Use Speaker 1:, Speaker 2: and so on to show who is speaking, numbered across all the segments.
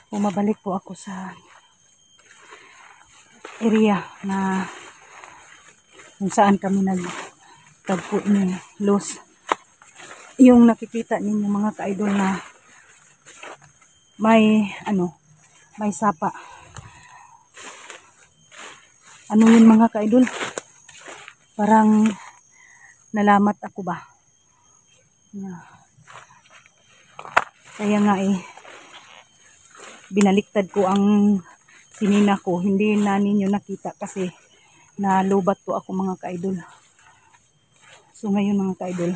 Speaker 1: Bumabalik po ako sa area na kung saan kami nagtagpo ni Los. Yung nakikita ninyo mga ka-idol na may may sapa. Ano yun mga ka-idol? Parang nalamat ako ba? Kaya nga binaliktad ko ang sinina ko. Hindi na ninyo nakita kasi nalubat po ako mga ka-idol. So ngayon mga ka-idol,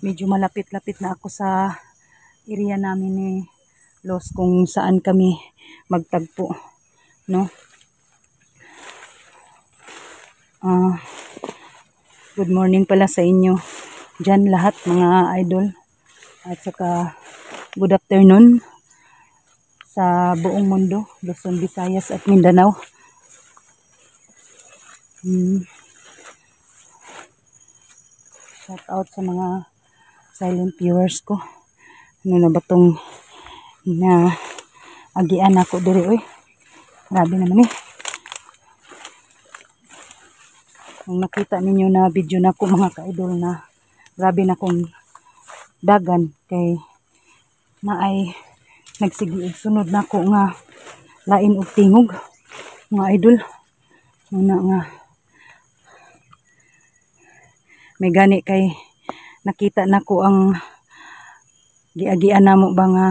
Speaker 1: medyo malapit-lapit na ako sa area namin ni Los kung saan kami magtagpo, no? Good morning pala sa inyo dyan lahat mga idol, at saka good afternoon sa buong mundo, Luzon, Visayas at Mindanao. Shout out sa mga silent viewers ko. Ano na ba tong na agian ako diri oy. Grabe naman Kung nakita ninyo na video na ko mga ka-idol na grabe na kong dagan kay na ay nagsigiig sunod na ko nga lain og tingog mga idol. Muna nga may gani kay nakita na ko ang giagian namo ba nga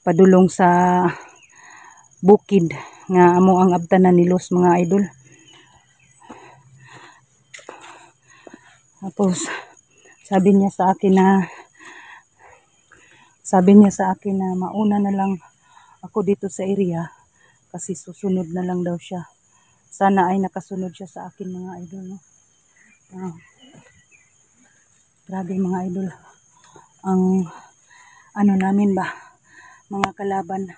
Speaker 1: padulong sa bukid nga amo ang abtanan ni Los mga idol. Tapos sabi niya sa akin na mauna na lang ako dito sa area kasi susunod na lang daw siya. Sana ay nakasunod siya sa akin mga idol, no? Grabe mga idol. Ang ano namin ba, mga kalaban.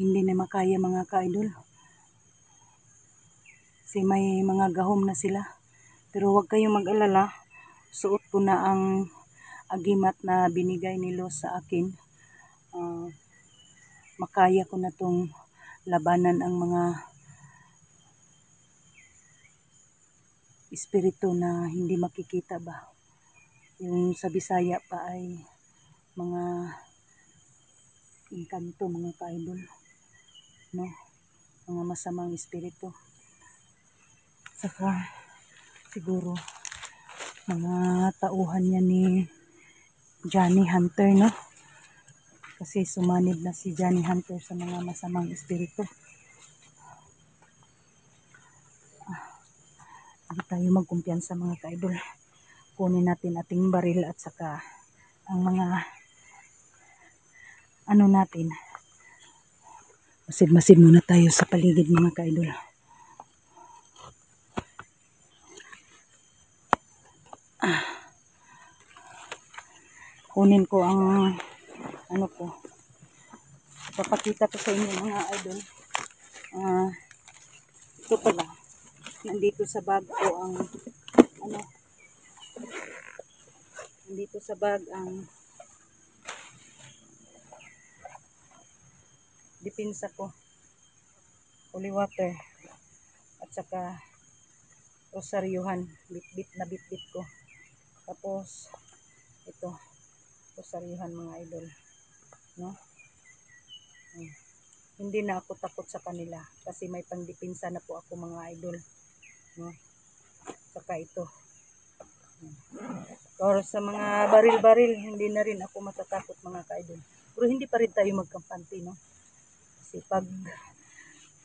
Speaker 1: Hindi na makaya mga ka-idol. Kasi may mga gahom na sila. Pero huwag kayong mag-alala. Suot ko na ang agimat na binigay ni Los sa akin. Makaya ko na tong labanan ang mga espiritu na hindi makikita ba. Yung sa Bisaya pa ay mga inkanto mga ka-idol, no? Mga masamang espiritu. Saka siguro mga tauhan niya ni Johnny Hunter, no? Kasi sumanib na si Johnny Hunter sa mga masamang espiritu. Hindi tayo magkumpiyansa mga ka-idol. Kunin natin ating baril at saka ang mga ano natin. Masid-masid muna tayo sa paligid mga ka-idol. Kunin ko ang ano ko. Papakita ko sa inyo mga idol. Ito pala. Nandito sa bag ko ang nandito sa bag ang dipinsa ko. Holy water. At saka rosaryuhan. Bit-bit na bit-bit ko. Tapos ito. Rosaryuhan mga idol. No? Hindi na ako takot sa kanila. Kasi may pangdipinsa na po ako mga idol. No? Saka ito. Or sa mga baril-baril, hindi na rin ako matatakot mga ka-idol. Pero hindi pa rin tayo magkampante, no? Kasi pag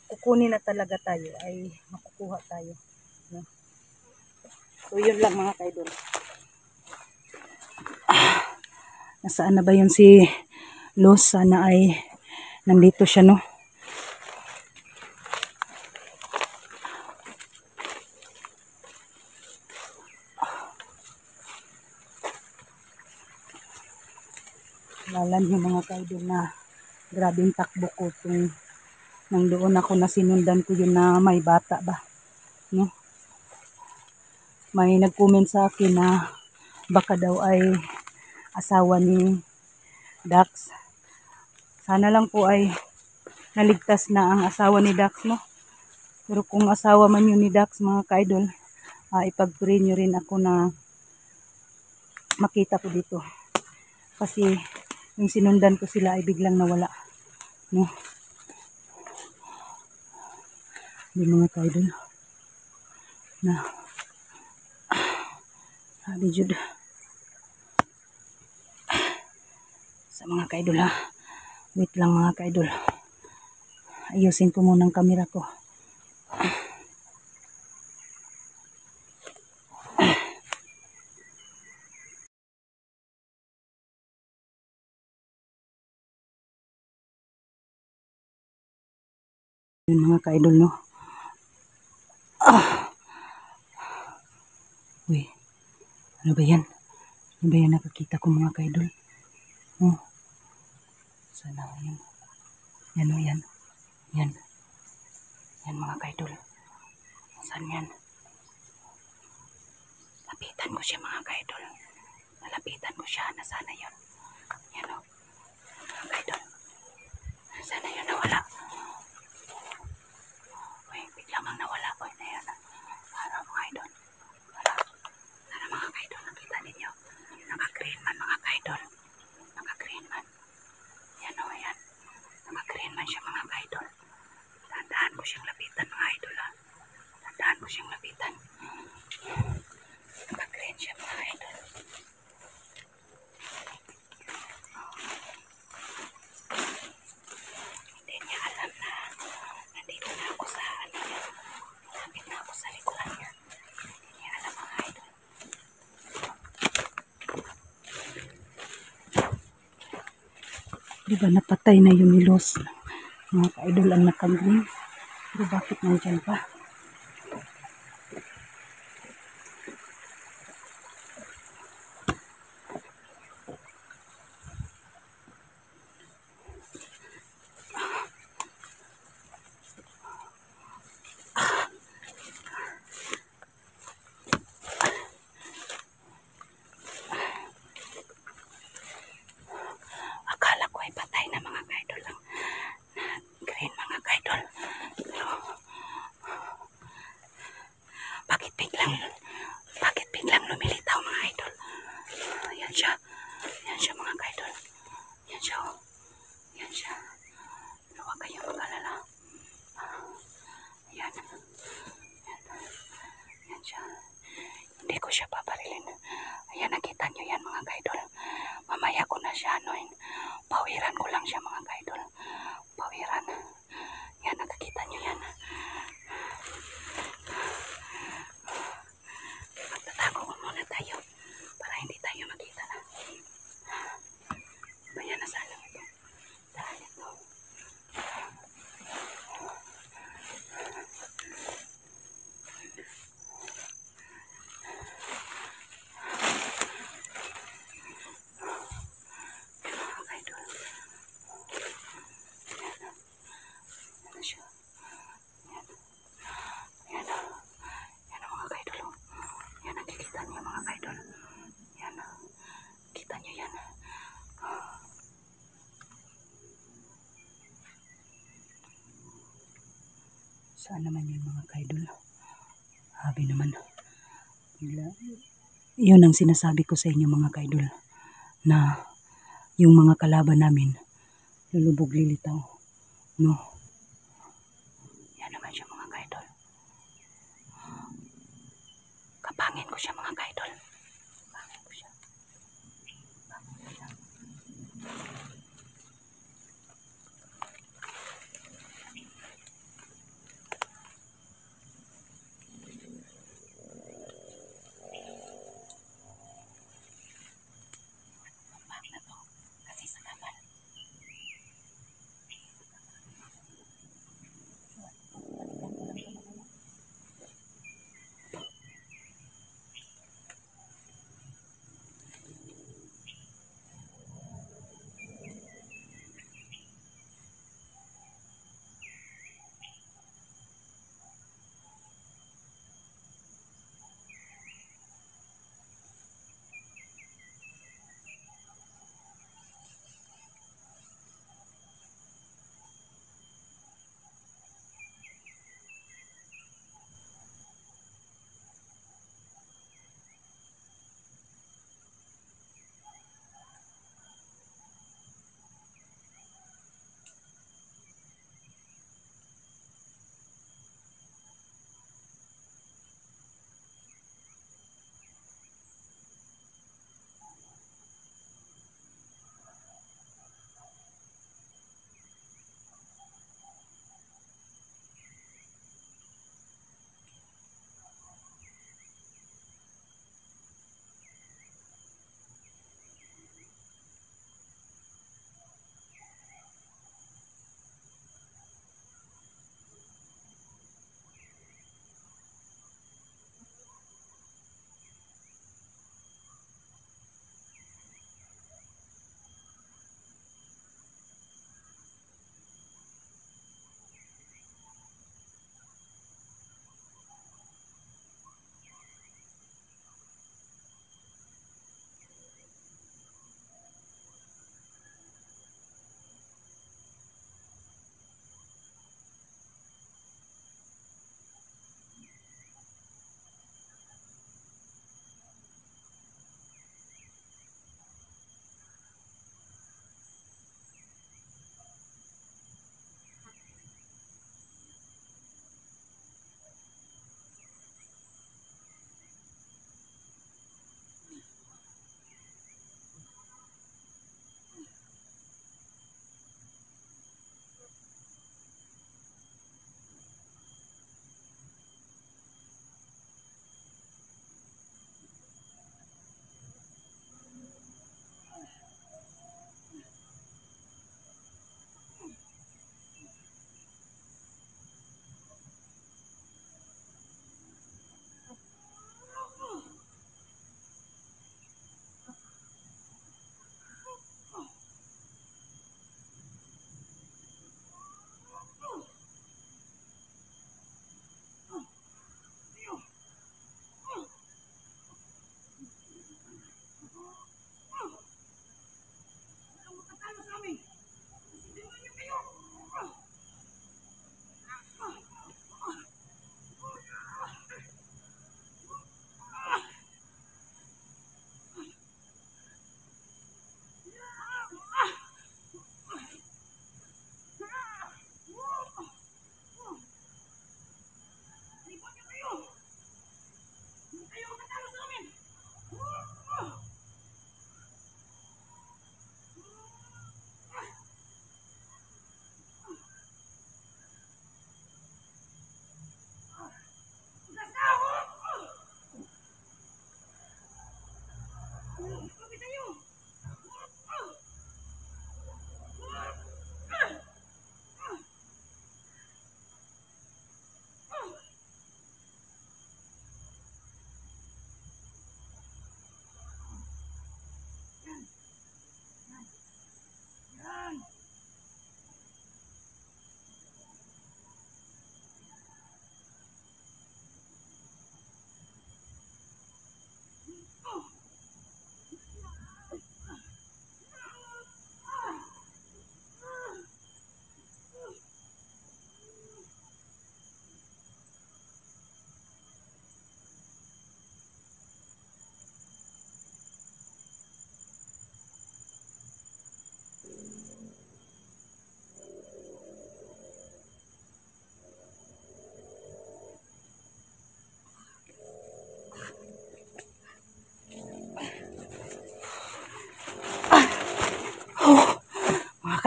Speaker 1: kukunin na talaga tayo, ay makukuha tayo. No? So, yun lang mga ka-idol. Nasaan na ba yun si Los? Sana ay nandito siya, no? Lala niyo mga ka-idol na grabing takbo ko kung nang doon ako na sinundan ko yun na may bata ba, no? May nag-comment sa akin na baka daw ay asawa ni Dax. Sana lang po ay naligtas na ang asawa ni Dax, no? Pero kung asawa man yun ni Dax, mga ka-idol, ipag-pray nyo rin ako na makita ko dito. Kasi yung sinundan ko sila ay biglang nawala, no? Di mga ka-idol na sabi jud sa mga ka-idol, ha. Wait lang mga ka-idol. Ayusin ko muna ang camera ko. Yun mga ka-idol, no? Uy, ano ba yan? Ano ba yan nakakita ko mga ka-idol? Oh, sana yan. Yan o yan. Yan. Yan mga ka-idol. Saan yan? Lapitan ko siya mga ka-idol. Nalapitan ko siya. Nasana yun? Yan o. Mga ka-idol. Sana yun nawala. Uy, bigla mang nawala. Uy, na yan. Para mga idol. Sana mga ka-idol. Nakita ninyo. Naka-green man mga ka-idol. Naka-green man. Yan o, yan. Naka-green man siya mga ka-idol. Tandaan ko siyang lapitan mga idol, ha. Tandaan ko siyang lapitan. Naka-green siya mga idol. Hindi niya alam na nandito na ako sa ano niya. Malapit na ako sa likuran niya. Hindi niya alam mga idol. Diba napatay na yung milos? Mga ka-idol ang naka-green. Pero bakit nandyan pa? Akala ko ay patay na mga ka-idol lang. Green mga ka-idol. Pero bakit biglang lumilitaw mga idol? Ayan siya. Ayan siya mga ka-idol. Ayan siya, oh. Ayan siya. Pero huwag kayong mag-alala. Ayan. Ayan. Ayan siya. Hindi ko siya paparilin. Ayan, nakita nyo yan mga ka-idol. Mamaya ko na siya anuin. Pawiran ko lang siya mga ka-idol. Pawiran. Yan, nakakita nyo yan. Magtatago muna tayo para hindi tayo makita na. Bayan na sana ito. Dahil ito. Saan naman yun mga ka-idol? Habi naman. Yun ang sinasabi ko sa inyo mga ka-idol. Na yung mga kalaban namin lulubog lilitaw. No? Yan naman siya mga ka-idol. Kapangin ko siya mga ka-idol. Kapangin ko siya. Kapangin ko siya.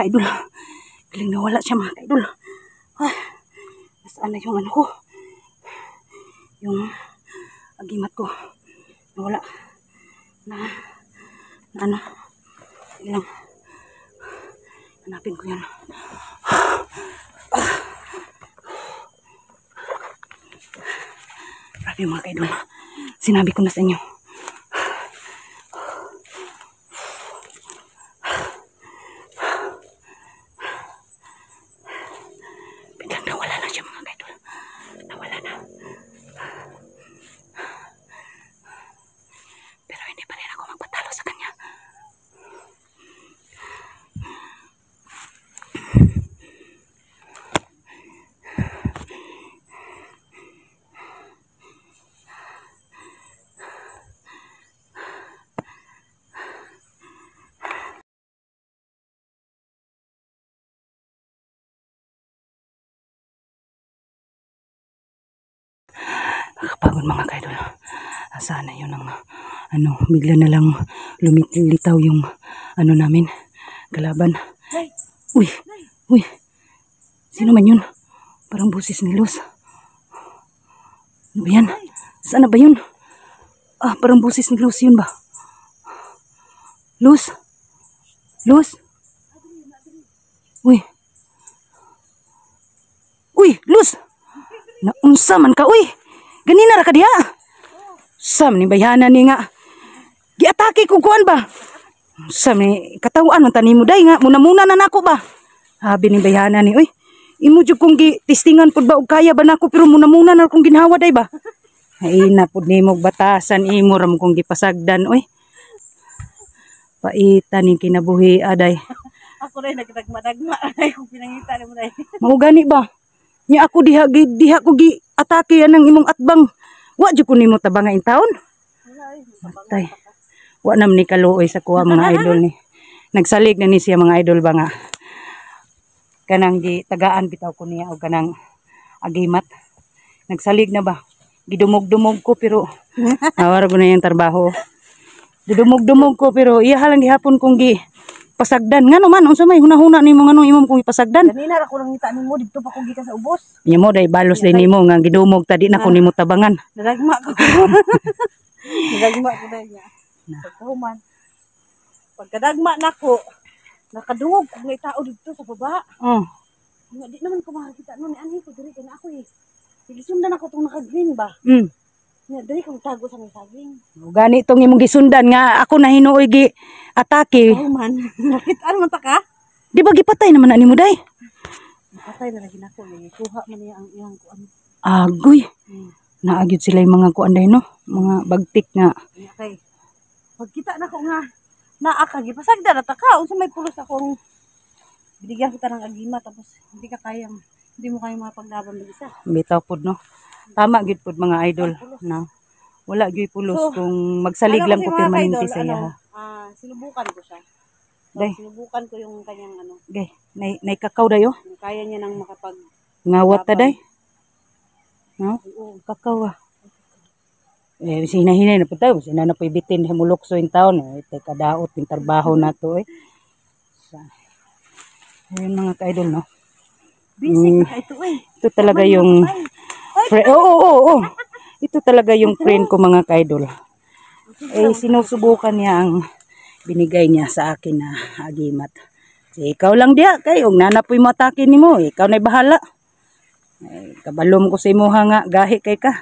Speaker 1: ka-idol. Galing nawala siya mga ka-idol. Ah, nasaan na yung ano ko? Yung agimat ko. Nawala. Na ano? Ilang. Hanapin ko yan. Grabe mga ka-idol. Sinabi ko na sa inyo. Biglang nawala na siya mga ka-idol. Nawala na. Pero hindi pa rin ako magpatalo sa kanya. Nakapagod mga ka-idol. Sana yun ang bigla na lang lumilitaw yung namin, kalaban. Uy, uy, sino man yun? Parang busis ni Luz. Ano ba yan? Saan na ba yun? Ah, parang busis ni Luz yun ba? Luz? Luz? Uy. Uy, Luz! Naunsa man ka, uy! Ganina ra ka diha. Sam ni bayhana ni nga. Giatake ko kuan ba? Sam ni katawaan man tani mo day nga muna na nako ba. Habi ni bayhana ni, uy. Imo jud kong gitistingan pud ba og kaya ba nako pero muna na akong ginhawa day ba. Ay na pud nimo batasan imo ram kong gipasagdan, uy. Paita ni kinabuhi aday.
Speaker 2: Ako rin nagdagma-dagma ay kung pinangita mo day.
Speaker 1: Mao gani ba? Nya ako diha ko gi atake anang imong atbang. Wa jud ko nimo tabangain taon. Patay. Wa nam ni kaluoy sa kuha mga idol ni. Nagsalig na ni siya mga idol ba nga. Kanang gi tagaan bitaw ko niya og kanang agimat. Nagsalig na ba? Gidumog-dumog ko pero awar ko na yung trabaho. Gidumog-dumog ko pero iya lang gihapon kong gi pasagdan ngano man unsa may hunahuna nimo ngano imong kong ipasagdan.
Speaker 2: Kanina ra ko nang ngita nimo didto pa ko gikan sa ubos.
Speaker 1: Nya mo day balos day nimo nga gidumog tadi na ko nimo tabangan.
Speaker 2: Nadagma ko. Nadagma ko day niya. Pagkahuman. Pagkadagma nako nakadungog ko nga tao didto sa baba. Nga di naman ko makakita no ni ani ko diri kana ako eh. Gisundan ako tong naka-green ba. Nga diri ko tago sa may saging.
Speaker 1: Gani itong imong gisundan nga ako na hinuoy gi atake.
Speaker 2: Oh man. Nakita man ta ka?
Speaker 1: Di ba gipatay naman na nimo day?
Speaker 2: Patay na lagi nako ni kuha man niya ang iyang kuan.
Speaker 1: Agoy. Naagyud sila yung mga kuan day no, mga bagtik nga.
Speaker 2: Okay. Pagkita nako nga naa ka gipasagdan at ka unsa may pulos akong binigyan kita ng agima tapos hindi mo kaya mapaglaban ng isa.
Speaker 1: Bitaw pud no. Tama gid pud mga idol na wala gyud pulos
Speaker 2: So,
Speaker 1: kung magsalig lang ko permanente sa iya.
Speaker 2: Sinubukan ko siya.
Speaker 1: Day.
Speaker 2: Sinubukan ko yung kanyang
Speaker 1: Gay, nay kakao dayo.
Speaker 2: kaya niya nang makapag
Speaker 1: Ngawat ta day. No?
Speaker 2: oo.
Speaker 1: Kakao ah. Sinahinay na po tayo. Sina na po ibitin himulokso yung taon. Ito kadaot yung trabaho na to eh. Ayun mga ka-idol no.
Speaker 2: Basic na ito eh.
Speaker 1: Ito talaga yung Oo. Ito talaga yung friend ko mga ka-idol. Sinusubukan niya ang binigay niya sa akin na agimat. Ikaw lang diya kay og nanapoy mo atake nimo, ikaw nay bahala. Kabalom ko sa imo nga gahi kay ka.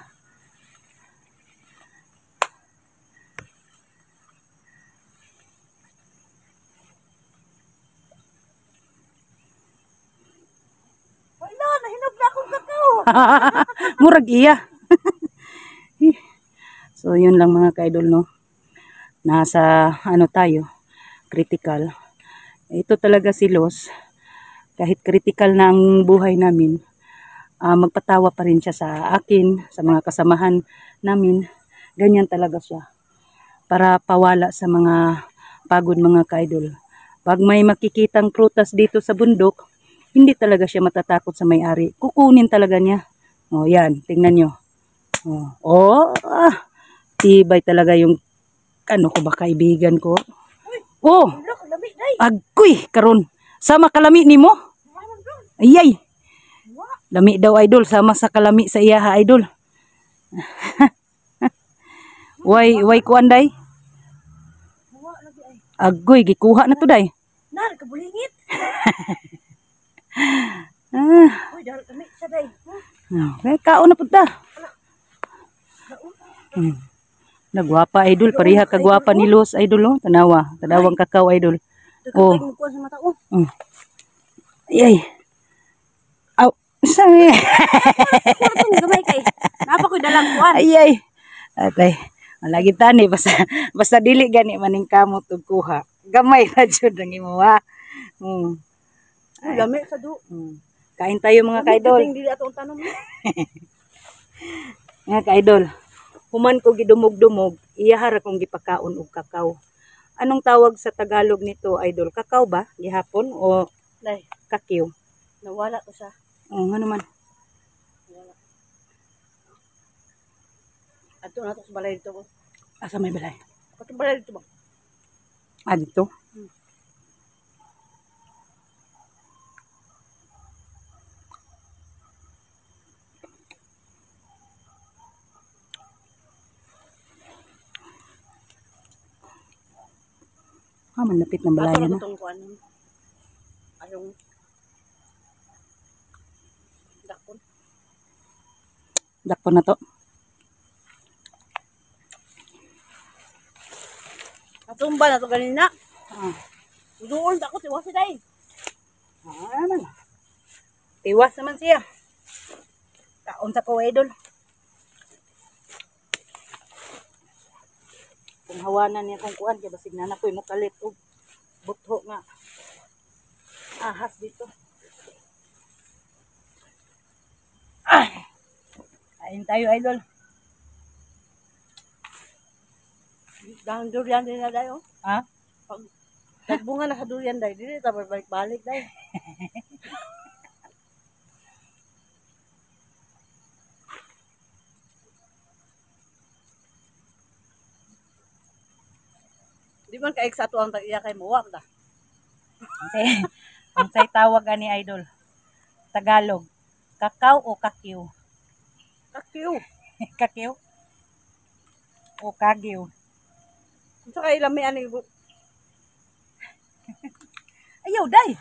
Speaker 2: Wala, nahinog na akong kakao.
Speaker 1: Murag iya. So yun lang mga ka-idol no. Nasa tayo, critical. Ito talaga si Luz. Kahit critical na ang buhay namin, magpatawa pa rin siya sa akin, sa mga kasamahan namin. Ganyan talaga siya. Para pawala sa mga pagod mga ka-idol. Pag may makikitang prutas dito sa bundok, hindi talaga siya matatakot sa may-ari. Kukunin talaga niya. O yan, tingnan nyo. Tibay talaga yung ko ba kaibigan ko. Agoy karon. Sama kalami nimo? Ayay. Lami daw idol, sama sa kalami sa iya ha idol. Way kuan day? Agoy gikuha na to day.
Speaker 2: Nar kabulingit.
Speaker 1: Ah,
Speaker 2: Uy, dahil kami sa day.
Speaker 1: kaon na pud ta. Nagwapa idol, pareha kagwapa ni Los idol oh. Tanawang kakao idol. Oh.
Speaker 2: Dagkay mo kuha sa mata oh.
Speaker 1: Ayay. Aw, sabi.
Speaker 2: Kuha tong gamay kay. Napa ko'y dalang kuan.
Speaker 1: Ayay. Atay. Lagi tani basta dili gani maning kamot ug kuha. Gamay na jud ang imo ha.
Speaker 2: Uy, lami sa do.
Speaker 1: Kain tayo mga kaidol.
Speaker 2: Dili ato ang tanom.
Speaker 1: Mga kaidol. Human ko gidumog-dumog, iyahara kong gipakaon og kakao. Anong tawag sa Tagalog nito, idol? Kakao ba? Gihapon o
Speaker 2: Day,
Speaker 1: kakiw?
Speaker 2: nawala ko siya.
Speaker 1: Ano man?
Speaker 2: Nawala. Ato na to sa balay dito ko.
Speaker 1: Asa may balay?
Speaker 2: Ato balay dito ba?
Speaker 1: Dito? Manapit ng
Speaker 2: Ato
Speaker 1: balayan
Speaker 2: na
Speaker 1: na.
Speaker 2: tong kuan. Ayong dakon.
Speaker 1: Dakpo na to.
Speaker 2: Natumba na to ganina. Doon ako tiwas si day.
Speaker 1: Man. Tiwas naman siya. Kaon sa ko, idol. Kung hawanan niya kung kuan, kaya basig na ko'y mukalit o butho nga. Ahas dito. Kain tayo, idol.
Speaker 2: Dahang durian din na day oh.
Speaker 1: Ha?
Speaker 2: Pag nagbunga na sa durian day, dili ta balik-balik day. Di man ka sa ato ang iya kay muwak ta.
Speaker 1: Ang say tawag ani idol. Tagalog. Kakao o kakiw?
Speaker 2: Kakiyo.
Speaker 1: Kakiw? O kagiw?
Speaker 2: Unsa kay lami ani
Speaker 1: Ayaw, day.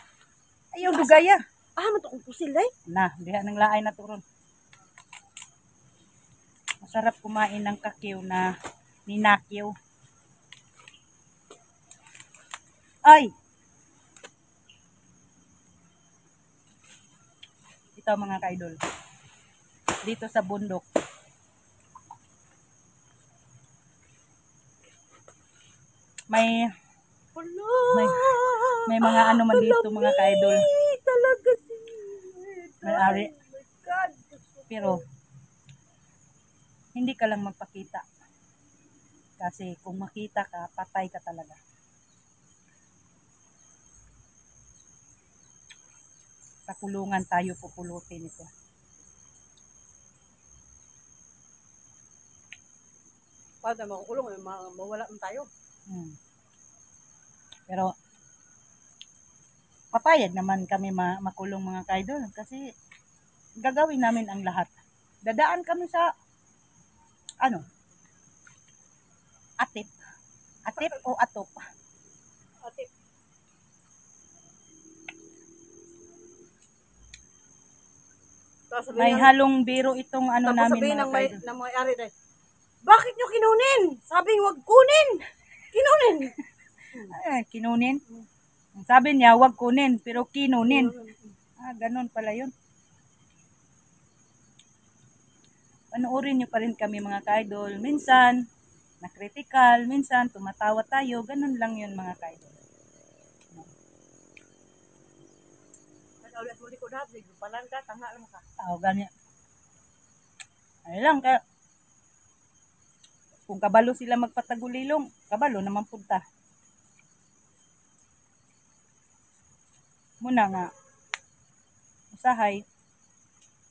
Speaker 1: Ayaw, dugaya.
Speaker 2: man to kung pusil day.
Speaker 1: Na, diha nang laay na turon. Masarap kumain ng kakiw na ninakiw. Ay! Ito mga kaidol. Dito sa bundok. May mga ano man dito mga kaidol.
Speaker 2: Talaga si.
Speaker 1: May ari.
Speaker 2: God.
Speaker 1: Pero hindi ka lang magpakita. Kasi kung makita ka, patay ka talaga. Sa kulungan tayo pupulutin ito.
Speaker 2: Paano makukulong mawala man tayo.
Speaker 1: Pero papayag naman kami makulong mga kaidol kasi gagawin namin ang lahat. Dadaan kami sa atip. Atip o atop?
Speaker 2: Atip.
Speaker 1: May halong biro itong ano
Speaker 2: tapos
Speaker 1: namin
Speaker 2: sabihin
Speaker 1: mga kaidol.
Speaker 2: ng mga ari day. Bakit nyo kinunin? Sabing wag kunin. Kinunin.
Speaker 1: Kinunin? Sabi niya, wag kunin, pero kinunin. Ganun pala yun. Panoorin nyo pa rin kami mga kaidol. Minsan, na-critical. Minsan, tumatawa tayo. Ganun lang yun mga kaidol.
Speaker 2: Ulit mo di ko dahil. Palan ka, tanga lang ka.
Speaker 1: Ganyan. Ano lang, kaya kung kabalo sila magpatagulilong, kabalo naman punta. Muna nga, usahay,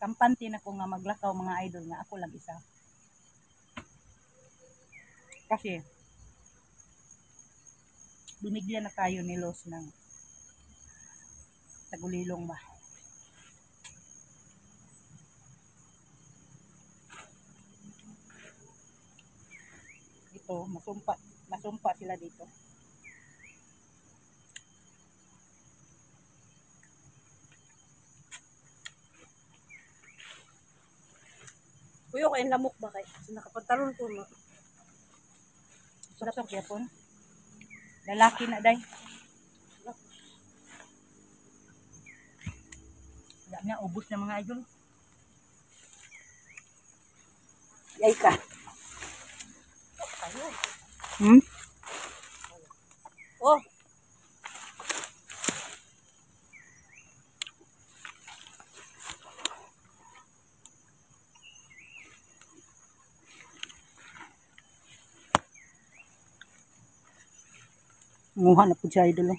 Speaker 1: kampante na ko nga maglakaw mga idol nga ako lang isa. Kasi, binigyan na tayo ni Los ng Tagulilong ba? Ito, masumpa sila dito.
Speaker 2: Kuyo kayong lamok ba kay? Kasi nakapantalon ko no.
Speaker 1: Sulasok yapon. Lalaki na day. Wala nga, ubos na mga idol. Yay ka. Hmm?
Speaker 2: Oh,
Speaker 1: Nguha na po siya idol.